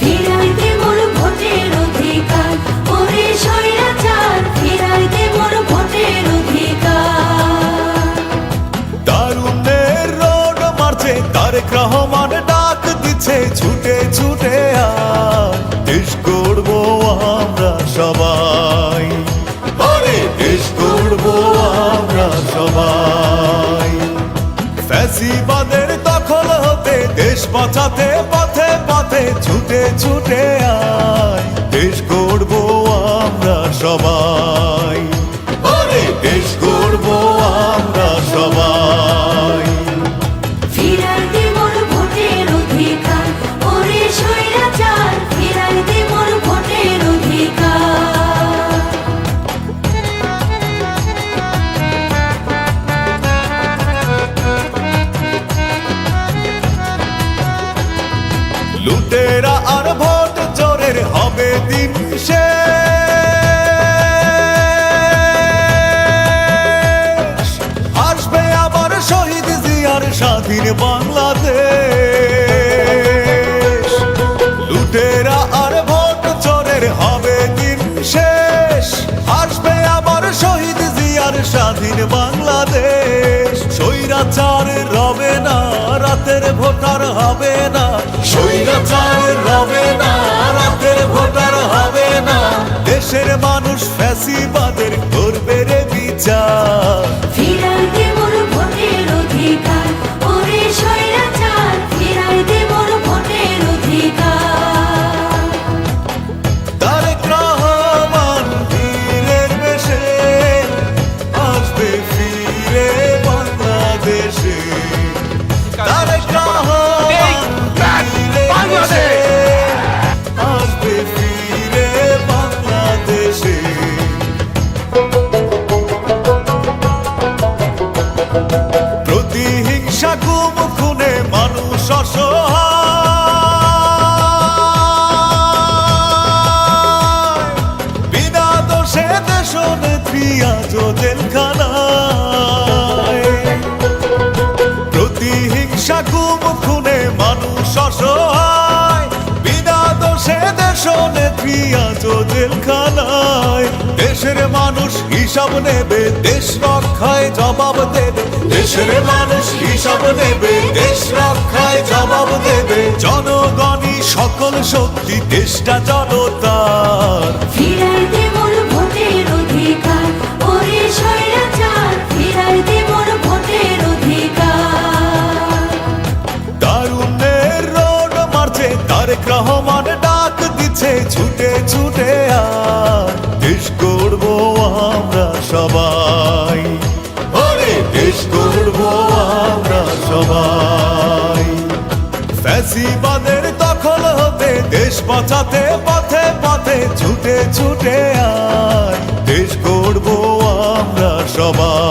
ফিরাই দে মোর ভোটের অধিকার, ওরে স্বৈরাচার, ফিরাই দে মোর ভোটের অধিকার। তারুণ্যের রোড মারছে, তারেক রহমান ডাক দিচ্ছে, ছুটে ছুটে আয়, দেশ গড়বো আমরা সবাই, আরে দেশ গড়বো আমরা সবাই। ফ্যাসিবাদের দখল হতে দেশ বাঁচাতে পথে পথে ছুটে ছুটে আয়, দেশ গড়বো আমরা সবাই, আরে দেশ গড়বো আমরা সবাই। ফিরাই দে মোর ভোটের অধিকার, ওরে স্বৈরাচার, ফিরাই দে মোর ভোটের অধিকার। লুটেরা আর ভোট চোরের হবে দিন শেষ, আসবে আবার শহীদ জিয়ার স্বাধীন বাংলাদেশ। লুটেরা আর ভোট চোরের হবে দিন শেষ, আসবে আবার শহীদ জিয়ার স্বাধীন বাংলাদেশ। স্বৈরাচার রবে না, রাতের ভোটার হবে না, স্বৈরাচার রবে না, রাতের ভোটার হবে না। দেশের মানুষ ফ্যাসিবাদের করবে রে বিচার। ফিরাই দে মোর ভোটের অধিকার, ওরে স্বৈরাচার, ফিরাই দে মোর ভোটের অধিকার। তারেক রহমান বীরের বেশে আসবে ফিরে বাংলাদেশে। তারেক রহমান বীরের বেশে আসবে ফিরে বাংলাদেশে। প্রতিহিংসা গুম খুনে মানুষ অসহায়, বিনা দোষে দেশ নেত্রী আজও জেলখানায়। প্রতিহিংসা গুম খুনে মানুষ অসহায়, বিনা দোষে দেশ নেত্রী আজও জেলখানায়। দেশের মানুষ হিসাব নেবে, দেশ রক্ষায় জবাব দেবে, দেশের মানুষ হিসাব নেবে, দেশ রক্ষায় জবাব দেবে। জনগণই সকল শক্তি, দেশটা জনতার। ফিরাই দে মোর ভোটের অধিকার, ওরে স্বৈরাচার, ফিরাই দে মোর ভোটের অধিকার। তারুণ্যের রোড মারছে, তারেক রহমান ডাক দিচ্ছে, ছুটে ছুটে আয়, দেশ গড়বো আমরা সবাই, আরে দেশ গড়বো আমরা সবাই। ফ্যাসিবাদের দখল হতে দেশ বাঁচাতে পথে পথে ছুটে ছুটে আয়, দেশ গড়বো আমরা সবাই।